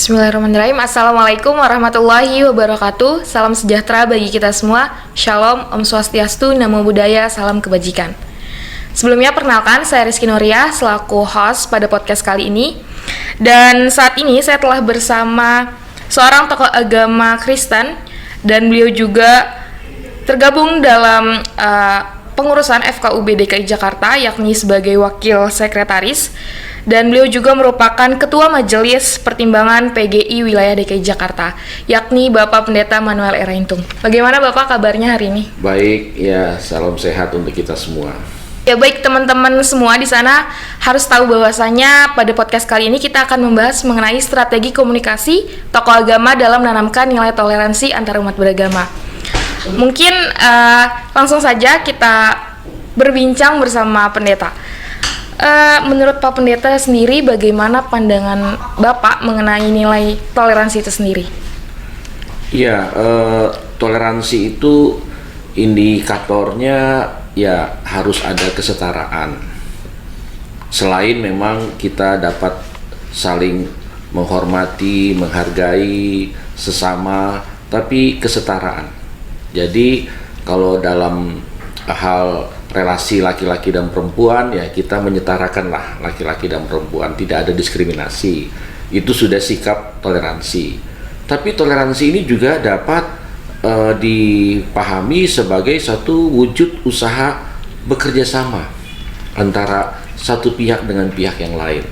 Bismillahirrahmanirrahim. Assalamualaikum warahmatullahi wabarakatuh. Salam sejahtera bagi kita semua. Shalom, Om Swastiastu, Namo Buddhaya, salam kebajikan. Sebelumnya perkenalkan, saya Rizky Noria selaku host pada podcast kali ini. Dan saat ini saya telah bersama seorang tokoh agama Kristen dan beliau juga tergabung dalam pengurusan FKUB DKI Jakarta, yakni sebagai wakil sekretaris. Dan beliau juga merupakan Ketua Majelis Pertimbangan PGI Wilayah DKI Jakarta, yakni Bapak Pendeta Manuel Eraintung. Bagaimana Bapak kabarnya hari ini? Baik, ya salam sehat untuk kita semua. Ya baik, teman-teman semua di sana harus tahu bahwasanya pada podcast kali ini kita akan membahas mengenai strategi komunikasi tokoh agama dalam menanamkan nilai toleransi antar umat beragama. Mungkin langsung saja kita berbincang bersama Pendeta. Menurut Pak Pendeta sendiri, bagaimana pandangan Bapak mengenai nilai toleransi itu sendiri? Ya, toleransi itu indikatornya ya harus ada kesetaraan. Selain memang kita dapat saling menghormati, menghargai sesama, tapi kesetaraan. Jadi kalau dalam hal relasi laki-laki dan perempuan, ya kita menyetarakanlah laki-laki dan perempuan, tidak ada diskriminasi. Itu sudah sikap toleransi. Tapi toleransi ini juga dapat dipahami sebagai satu wujud usaha bekerja sama antara satu pihak dengan pihak yang lain.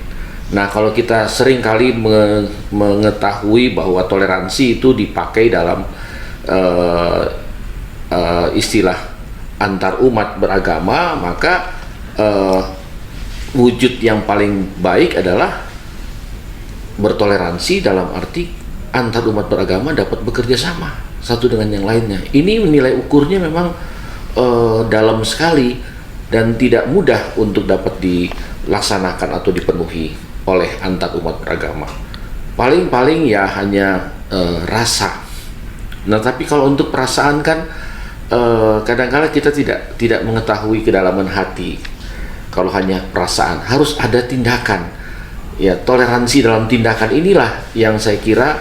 Nah, kalau kita seringkali mengetahui bahwa toleransi itu dipakai dalam istilah antar umat beragama, maka wujud yang paling baik adalah bertoleransi dalam arti antar umat beragama dapat bekerja sama satu dengan yang lainnya. Ini nilai ukurnya memang dalam sekali dan tidak mudah untuk dapat dilaksanakan atau dipenuhi oleh antar umat beragama. Paling-paling ya hanya rasa. Nah, tapi kalau untuk perasaan kan kadang-kadang kita tidak mengetahui kedalaman hati. Kalau hanya perasaan, harus ada tindakan. Ya, toleransi dalam tindakan inilah yang saya kira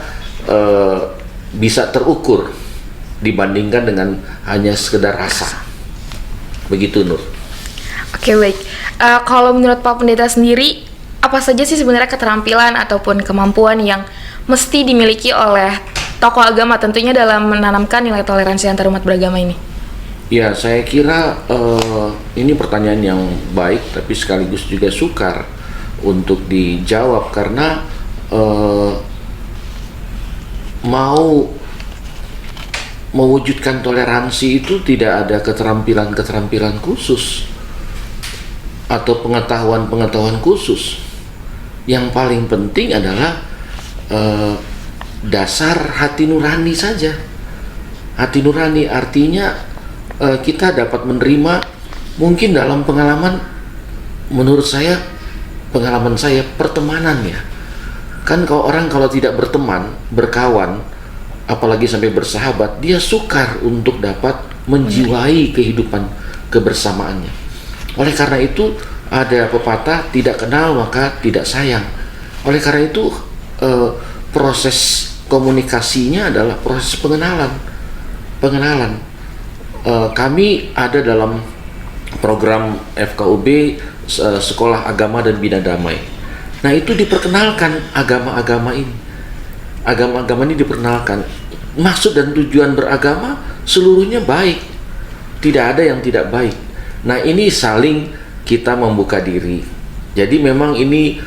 bisa terukur dibandingkan dengan hanya sekedar rasa. Begitu, Nur. Oke, baik. Kalau menurut Pak Pendeta sendiri, apa saja sih sebenarnya keterampilan ataupun kemampuan yang mesti dimiliki oleh tokoh agama tentunya dalam menanamkan nilai toleransi antar umat beragama ini? Ya, saya kira ini pertanyaan yang baik, tapi sekaligus juga sukar untuk dijawab karena mau mewujudkan toleransi itu tidak ada keterampilan khusus atau pengetahuan khusus. Yang paling penting adalah dasar hati nurani saja. Hati nurani artinya kita dapat menerima, mungkin dalam pengalaman, menurut saya, pengalaman saya pertemanannya. Kan kalau tidak berteman, berkawan, apalagi sampai bersahabat, dia sukar untuk dapat menjiwai kehidupan kebersamaannya. Oleh karena itu ada pepatah, tidak kenal maka tidak sayang. Oleh karena itu proses komunikasinya adalah proses pengenalan. Kami ada dalam program FKUB Sekolah Agama dan Bina Damai. Nah, itu diperkenalkan agama-agama ini. Agama-agama ini diperkenalkan. Maksud dan tujuan beragama seluruhnya baik. Tidak ada yang tidak baik. Nah, ini saling kita membuka diri. Jadi memang ini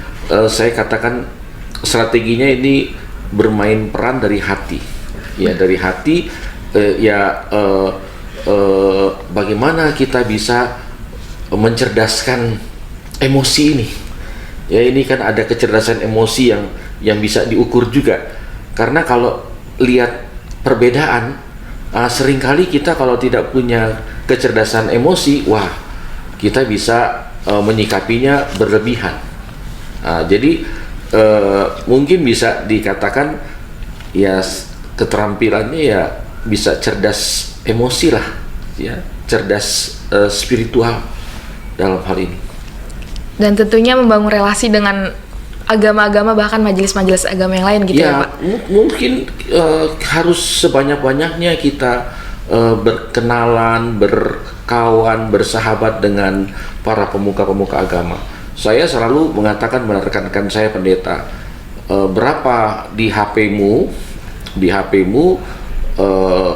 saya katakan strateginya ini bermain peran dari hati, ya dari hati, bagaimana kita bisa mencerdaskan emosi ini, ya ini kan ada kecerdasan emosi yang bisa diukur juga, karena kalau lihat perbedaan, seringkali kita kalau tidak punya kecerdasan emosi, wah kita bisa menyikapinya berlebihan. Jadi mungkin bisa dikatakan ya keterampilannya ya bisa cerdas emosi lah, ya cerdas spiritual dalam hal ini. Dan tentunya membangun relasi dengan agama-agama bahkan majelis-majelis agama yang lain gitu ya, Pak? Mungkin harus sebanyak-banyaknya kita berkenalan, berkawan, bersahabat dengan para pemuka-pemuka agama. Saya selalu mengatakan pada rekan-rekan saya pendeta, berapa di HP-mu,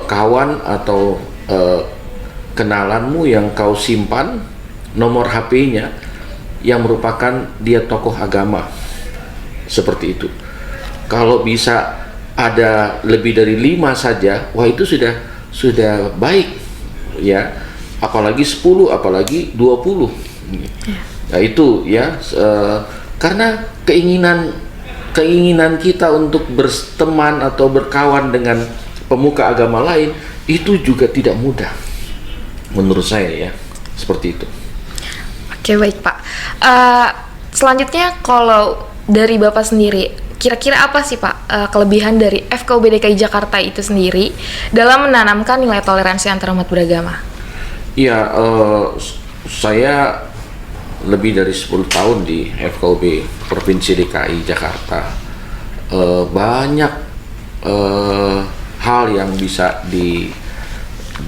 kawan atau kenalanmu yang kau simpan nomor HP-nya yang merupakan dia tokoh agama, seperti itu. Kalau bisa ada lebih dari 5 saja, wah itu sudah baik ya, apalagi 10, apalagi 20. Nah itu ya, karena keinginan kita untuk berteman atau berkawan dengan pemuka agama lain itu juga tidak mudah menurut saya ya, seperti itu. Oke, baik Pak. Selanjutnya kalau dari Bapak sendiri, kira-kira apa sih Pak kelebihan dari FKUB DKI Jakarta itu sendiri dalam menanamkan nilai toleransi antar umat beragama? Iya, saya lebih dari 10 tahun di FKUB Provinsi DKI Jakarta. Banyak hal yang bisa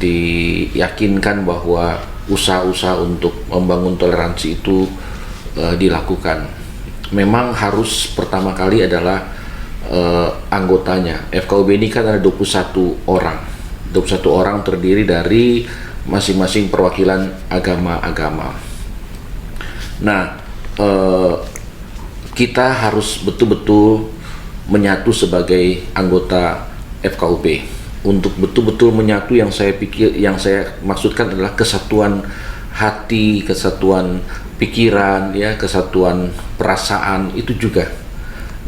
diyakinkan bahwa usaha-usaha untuk membangun toleransi itu dilakukan. Memang harus pertama kali adalah anggotanya. FKUB ini kan ada 21 orang. 21 orang terdiri dari masing-masing perwakilan agama-agama. Nah, kita harus betul-betul menyatu sebagai anggota FKUB. Untuk betul-betul menyatu, yang saya maksudkan adalah kesatuan hati, kesatuan pikiran, ya, kesatuan perasaan itu juga.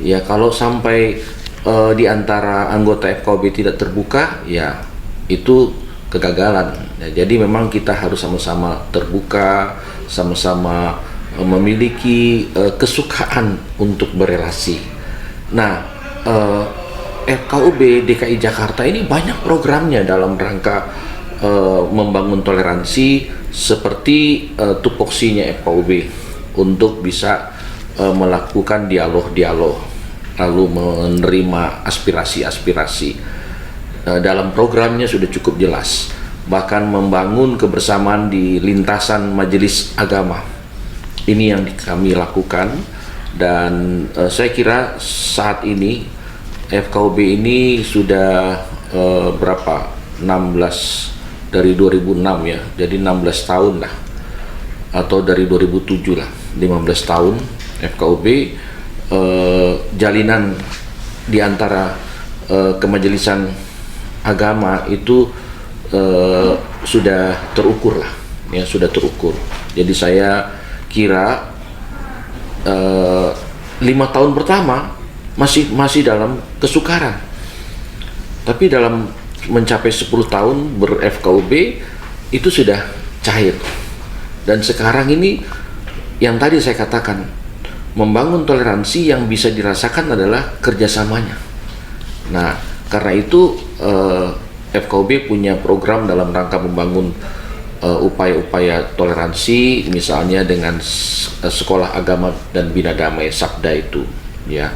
Ya, kalau sampai di antara anggota FKUB tidak terbuka, ya itu kegagalan. Ya, jadi memang kita harus sama-sama terbuka, sama-sama memiliki kesukaan untuk berelasi. Nah, FKUB DKI Jakarta ini banyak programnya dalam rangka membangun toleransi, seperti tupoksinya FKUB untuk bisa melakukan dialog-dialog, lalu menerima aspirasi-aspirasi. Dalam programnya sudah cukup jelas, bahkan membangun kebersamaan di lintasan majelis agama. Ini yang kami lakukan, dan saya kira saat ini FKUB ini sudah berapa? 16 dari 2006 ya, jadi 16 tahun lah, atau dari 2007 lah, 15 tahun FKUB. Jalinan di antara kemajelisan agama itu sudah terukur lah, ya, sudah terukur. Jadi saya kira 5 tahun pertama masih dalam kesukaran, tapi dalam mencapai 10 tahun ber-FKUB itu sudah cair. Dan sekarang ini yang tadi saya katakan, membangun toleransi yang bisa dirasakan adalah kerjasamanya. Nah, karena itu FKUB punya program dalam rangka membangun upaya-upaya toleransi, misalnya dengan sekolah agama dan bina damai Sabda itu, ya,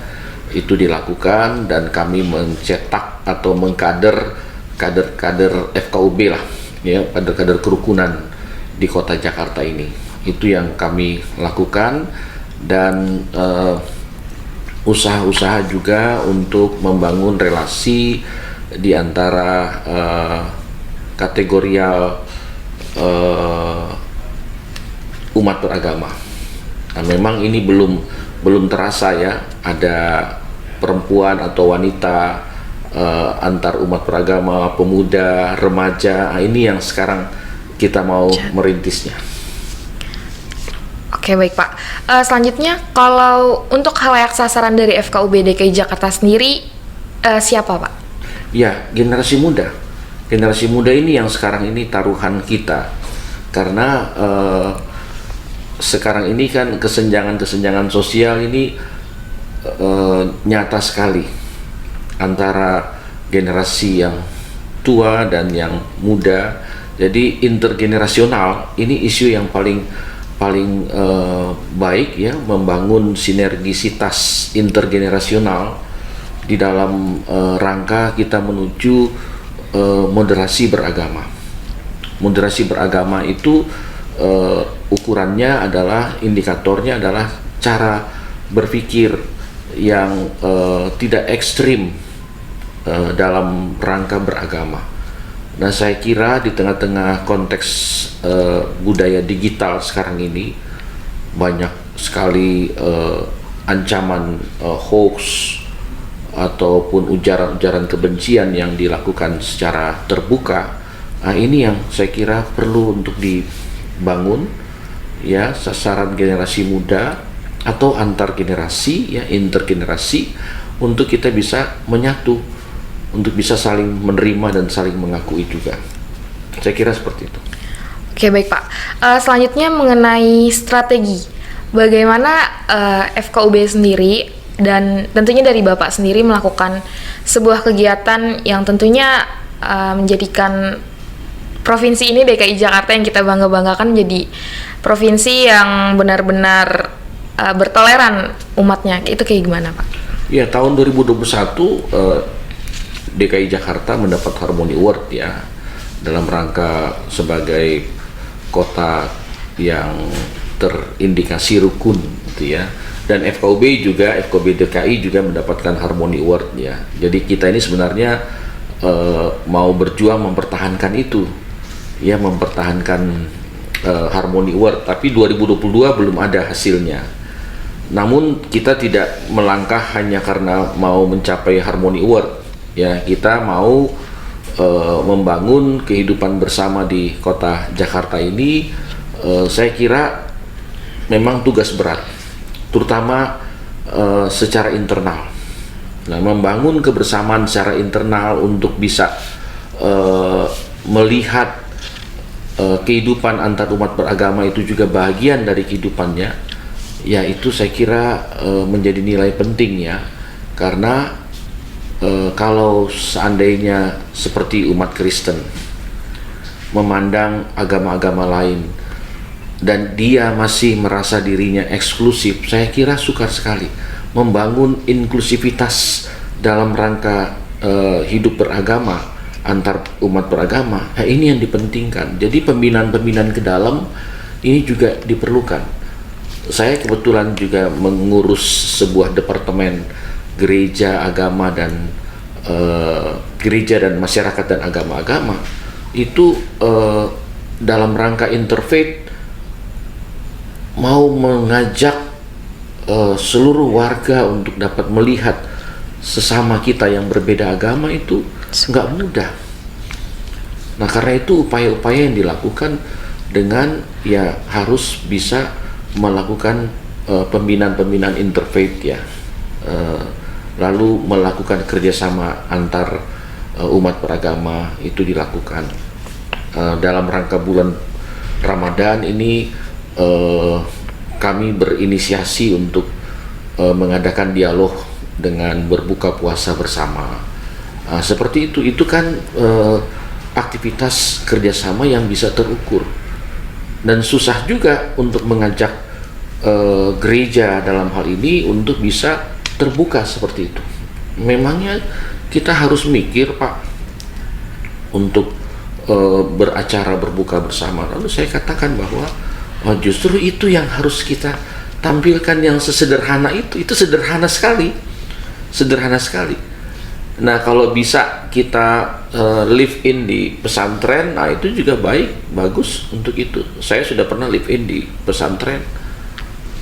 itu dilakukan, dan kami mencetak atau mengkader kader-kader FKUB lah, ya, kader-kader kerukunan di kota Jakarta ini. Itu yang kami lakukan, dan usaha-usaha juga untuk membangun relasi di antara kategorial umat beragama. Nah, memang ini belum terasa ya, ada perempuan atau wanita antar umat beragama, pemuda, remaja. Nah, ini yang sekarang kita mau merintisnya. Oke, baik Pak. Selanjutnya, kalau untuk khalayak sasaran dari FKUB DKI Jakarta sendiri, siapa Pak? Ya, generasi muda. Generasi muda ini yang sekarang ini taruhan kita, karena sekarang ini kan kesenjangan sosial ini nyata sekali antara generasi yang tua dan yang muda. Jadi intergenerasional ini isu yang paling paling baik ya, membangun sinergisitas intergenerasional di dalam rangka kita menuju moderasi beragama. Moderasi beragama itu ukurannya adalah, indikatornya adalah cara berpikir yang tidak ekstrim dalam rangka beragama. Nah, saya kira di tengah-tengah konteks budaya digital sekarang ini banyak sekali ancaman hoax ataupun ujaran-ujaran kebencian yang dilakukan secara terbuka. Nah, ini yang saya kira perlu untuk dibangun ya, sasaran generasi muda atau antar generasi ya, intergenerasi, untuk kita bisa menyatu, untuk bisa saling menerima dan saling mengakui juga. Saya kira seperti itu. Oke, baik Pak. Selanjutnya mengenai strategi, bagaimana FKUB sendiri dan tentunya dari Bapak sendiri melakukan sebuah kegiatan yang tentunya menjadikan provinsi ini, DKI Jakarta yang kita bangga-banggakan, menjadi provinsi yang benar-benar bertoleran umatnya. Itu kayak gimana Pak? Ya, tahun 2021 DKI Jakarta mendapat Harmony Award ya, dalam rangka sebagai kota yang terindikasi rukun gitu ya. Dan FKUB DKI juga mendapatkan Harmony Award ya. Jadi kita ini sebenarnya mau berjuang mempertahankan itu ya, mempertahankan Harmony Award, tapi 2022 belum ada hasilnya. Namun kita tidak melangkah hanya karena mau mencapai Harmony Award ya, kita mau membangun kehidupan bersama di kota Jakarta ini. Saya kira memang tugas berat, terutama secara internal. Nah, membangun kebersamaan secara internal untuk bisa melihat kehidupan antar umat beragama itu juga bagian dari kehidupannya. Ya, itu saya kira menjadi nilai penting ya, karena kalau seandainya seperti umat Kristen memandang agama-agama lain dan dia masih merasa dirinya eksklusif, saya kira sukar sekali. Membangun inklusivitas dalam rangka hidup beragama antar umat beragama, nah ini yang dipentingkan. Jadi pembinaan-pembinaan ke dalam ini juga diperlukan. Saya kebetulan juga mengurus sebuah departemen gereja, agama dan gereja dan masyarakat dan agama-agama. Itu dalam rangka interfaith, mau mengajak seluruh warga untuk dapat melihat sesama kita yang berbeda agama itu nggak mudah. Nah, karena itu upaya-upaya yang dilakukan dengan ya harus bisa melakukan pembinaan-pembinaan interfaith ya, lalu melakukan kerjasama antar umat beragama itu dilakukan. Dalam rangka bulan Ramadan ini kami berinisiasi untuk mengadakan dialog dengan berbuka puasa bersama. Seperti itu kan aktivitas kerjasama yang bisa terukur, dan susah juga untuk mengajak gereja dalam hal ini untuk bisa terbuka seperti itu. Memangnya kita harus mikir Pak untuk beracara berbuka bersama. Lalu saya katakan bahwa justru itu yang harus kita tampilkan, yang sesederhana itu sederhana sekali, sederhana sekali. Nah, kalau bisa kita live in di pesantren, nah itu juga bagus untuk itu. Saya sudah pernah live in di pesantren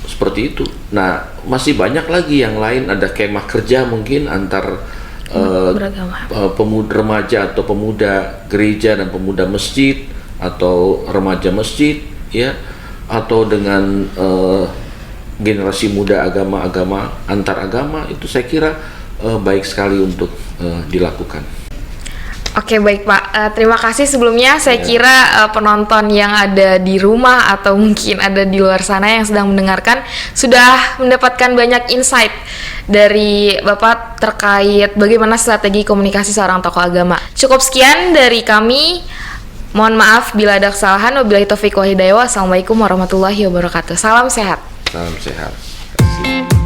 seperti itu. Nah, masih banyak lagi yang lain, ada kemah kerja mungkin antar pemuda remaja atau pemuda gereja dan pemuda masjid atau remaja masjid ya, atau dengan generasi muda agama-agama antar agama. Itu saya kira baik sekali untuk dilakukan. Oke, baik Pak, terima kasih sebelumnya. Saya kira penonton yang ada di rumah atau mungkin ada di luar sana yang sedang mendengarkan sudah mendapatkan banyak insight dari Bapak terkait bagaimana strategi komunikasi seorang tokoh agama. Cukup sekian dari kami. Mohon maaf bila ada kesalahan. Wabillahi taufiq wal hidayah. Wassalamualaikum warahmatullahi wabarakatuh. Salam sehat. Salam sehat. Terima kasih.